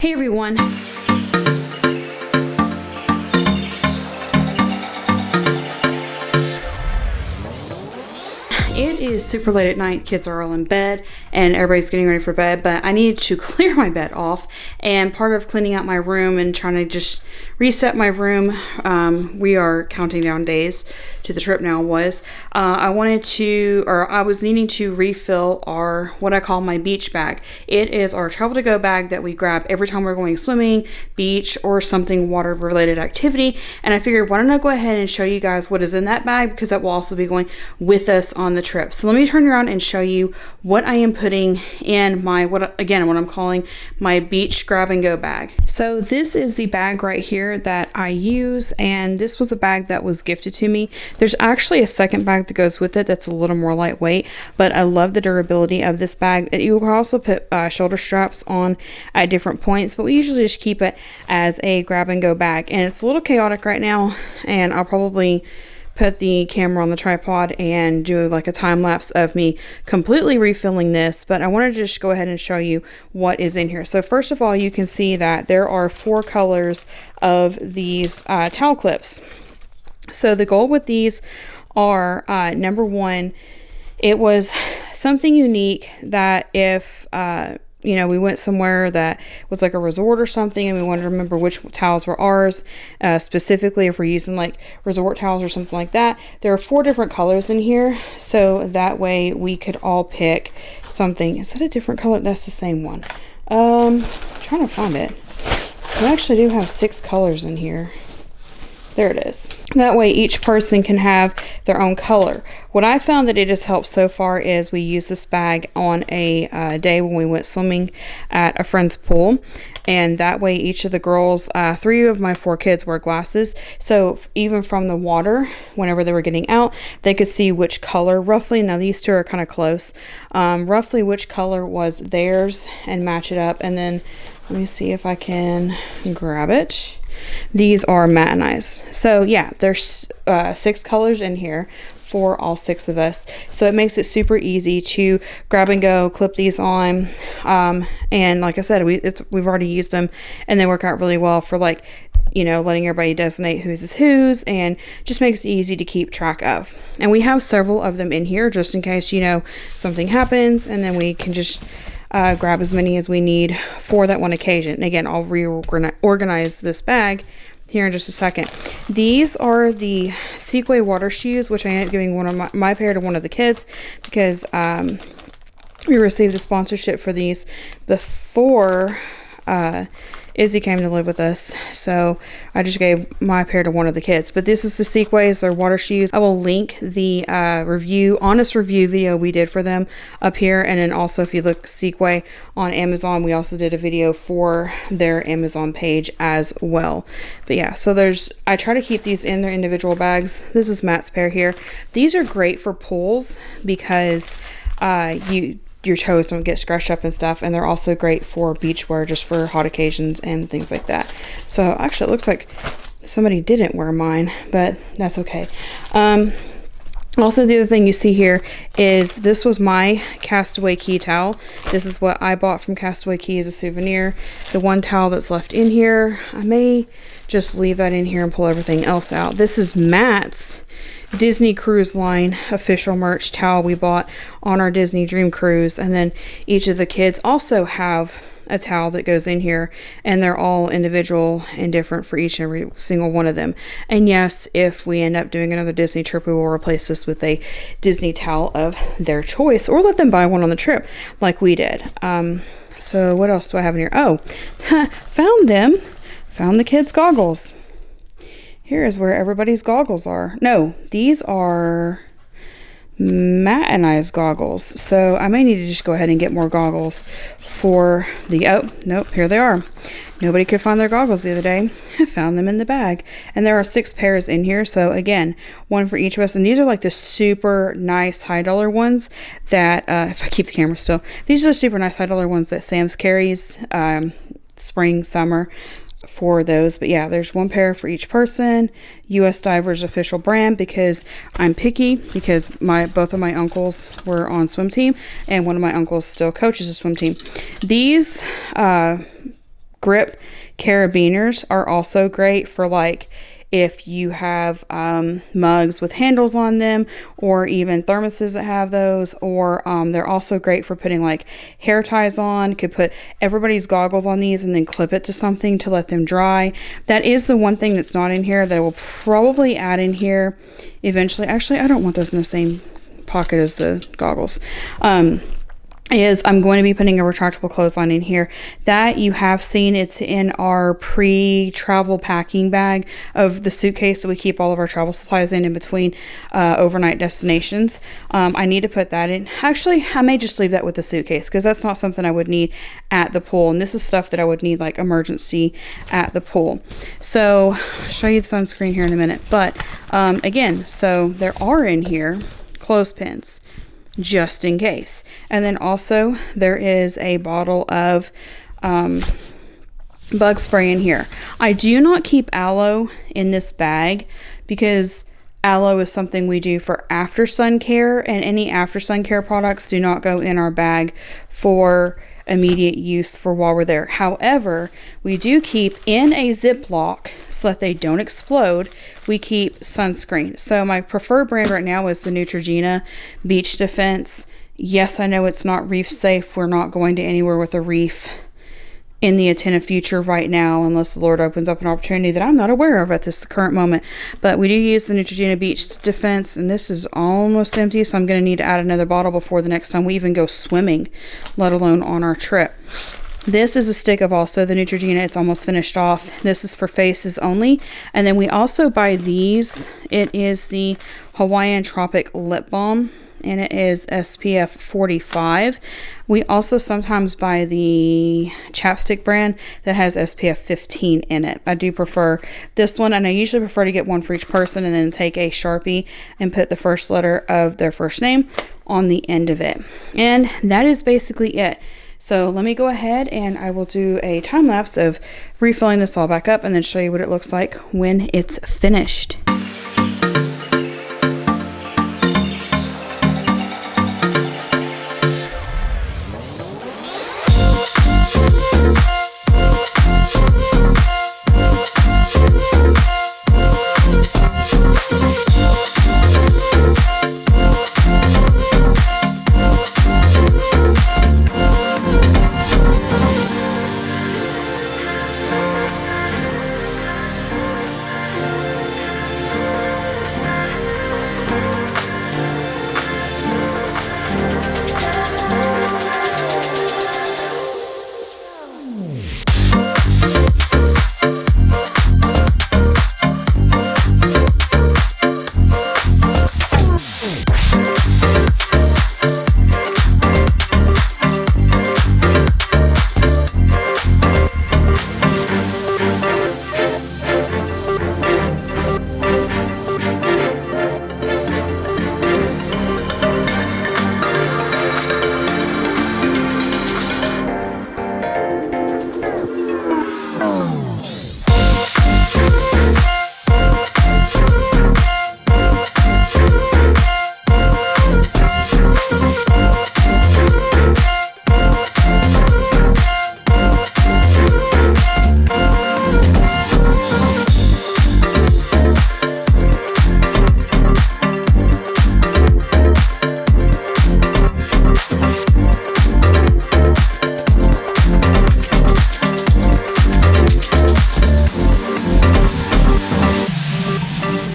Hey everyone! It is super late at night, kids are all in bed, and everybody's getting ready for bed, but I needed to clear my bed off, and part of cleaning out my room and trying to just reset my room, we are counting down days to the trip now, I was needing to refill what I call my beach bag. It is our travel to go bag that we grab every time we're going swimming, beach, or something water related activity, and I figured why don't I go ahead and show you guys what is in that bag, because that will also be going with us on the trip. So let me turn around and show you what I am putting in my, what I'm calling my beach grab and go bag. So this is the bag right here that I use, and this was a bag that was gifted to me. There's actually a second bag that goes with it that's a little more lightweight, but I love the durability of this bag. You can also put shoulder straps on at different points, but we usually just keep it as a grab and go bag. And it's a little chaotic right now, and I'll probably put the camera on the tripod and do like a time lapse of me completely refilling this, but I wanted to just go ahead and show you what is in here. So first of all, you can see that there are 4 colors of these towel clips. So the goal with these are, number one, it was something unique that if we went somewhere that was like a resort or something and we wanted to remember which towels were ours, specifically if we're using like resort towels or something like that. There are 4 different colors in here, so that way we could all pick something. Is that a different color? That's the same one. Trying to find it. We actually do have 6 colors in here. There it is. That way each person can have their own color. What I found that it has helped so far is we use this bag on a day when we went swimming at a friend's pool, and that way each of the girls, 3 of my 4 kids wear glasses, so even from the water, whenever they were getting out, they could see which color roughly, now these 2 are kind of close, roughly which color was theirs and match it up. And then let me see if I can grab it. These are matte and ice. So yeah, there's 6 colors in here for all 6 of us. So it makes it super easy to grab and go, clip these on. And like I said, we've already used them and they work out really well for like, letting everybody designate whose is whose, and just makes it easy to keep track of. And we have several of them in here just in case, something happens, and then we can just grab as many as we need for that one occasion. And again, I'll reorganize this bag here in just a second. These are the Sequay water shoes, which I ended up giving one of my pair to one of the kids because we received a sponsorship for these before Izzy came to live with us, so I just gave my pair to one of the kids. But this is the Sequays, they're water shoes. I will link the honest review video we did for them up here, and then also if you look Sequay on Amazon, we also did a video for their Amazon page as well. But yeah, so I try to keep these in their individual bags. This is Matt's pair here. These are great for pools because your toes don't get scratched up and stuff, and they're also great for beachwear, just for hot occasions and things like that. So actually it looks like somebody didn't wear mine, but that's okay. Also, the other thing you see here is this was my Castaway Key towel. This is what I bought from Castaway Key as a souvenir. The one towel that's left in here, I may just leave that in here and pull everything else out. This is Matt's Disney Cruise Line official merch towel we bought on our Disney Dream Cruise, and then each of the kids also have a towel that goes in here, and they're all individual and different for each and every single one of them. And yes, if we end up doing another Disney trip, we will replace this with a Disney towel of their choice, or let them buy one on the trip like we did. So what else do I have in here? Oh, found the kids' goggles. Here is where everybody's goggles are. No, these are Matt and I's goggles. So I may need to just go ahead and get more goggles for the, oh, nope, here they are. Nobody could find their goggles the other day. I found them in the bag. And there are 6 pairs in here. So again, one for each of us. And these are like the super nice $high ones that, if I keep the camera still, these are the super nice $high ones that Sam's carries, spring, summer, for those. But yeah, there's 1 pair for each person. US Divers official brand, because I'm picky, because both of my uncles were on swim team, and one of my uncles still coaches a swim team. These grip carabiners are also great for like if you have mugs with handles on them, or even thermoses that have those, or they're also great for putting like hair ties on. Could put everybody's goggles on these and then clip it to something to let them dry. That is the one thing that's not in here that I will probably add in here eventually. Actually, I don't want those in the same pocket as the goggles. Is I'm going to be putting a retractable clothesline in here that you have seen. It's in our pre-travel packing bag of the suitcase that we keep all of our travel supplies in between overnight destinations. I need to put that in. Actually, I may just leave that with the suitcase because that's not something I would need at the pool. And this is stuff that I would need like emergency at the pool. So I'll show you the sunscreen here in a minute. But again, so there are in here clothespins, just in case. And then also there is a bottle of bug spray in here. I do not keep aloe in this bag because aloe is something we do for after sun care, and any after sun care products do not go in our bag for immediate use for while we're there. However, we do keep in a Ziploc so that they don't explode. We keep sunscreen. So my preferred brand right now is the Neutrogena Beach Defense. Yes, I know it's not reef safe. We're not going to anywhere with a reef in the attentive future right now, unless the Lord opens up an opportunity that I'm not aware of at this current moment. But we do use the Neutrogena Beach Defense, and this is almost empty, so I'm going to need to add another bottle before the next time we even go swimming, let alone on our trip. This is a stick of also the Neutrogena. It's almost finished off. This is for faces only. And then we also buy these. It is the Hawaiian Tropic Lip Balm, and it is SPF 45. We also sometimes buy the chapstick brand that has SPF 15 in it. I do prefer this one, and I usually prefer to get one for each person and then take a Sharpie and put the first letter of their first name on the end of it. And that is basically it. So let me go ahead and I will do a time lapse of refilling this all back up and then show you what it looks like when it's finished.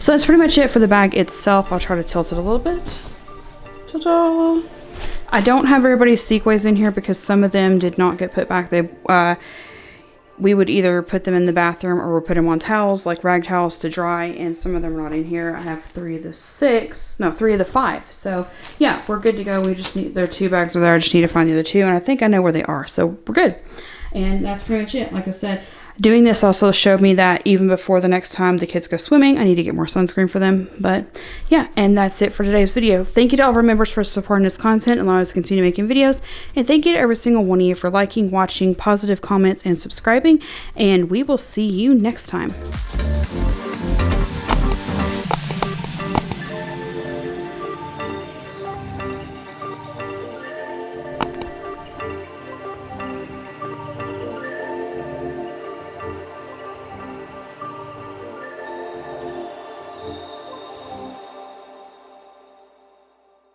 So that's pretty much it for the bag itself. I'll try to tilt it a little bit. Ta-da! I don't have everybody's sequins in here because some of them did not get put back. We would either put them in the bathroom or we'll put them on towels, like rag towels, to dry, and some of them are not in here. I have 3 of the 5. So yeah, we're good to go. We just need, there are 2 bags there. I just need to find the other 2, and I think I know where they are, so we're good. And that's pretty much it. Like I said, doing this also showed me that even before the next time the kids go swimming, I need to get more sunscreen for them. But yeah, and that's it for today's video. Thank you to all of our members for supporting this content and allowing us to continue making videos. And thank you to every single one of you for liking, watching, positive comments, and subscribing. And we will see you next time.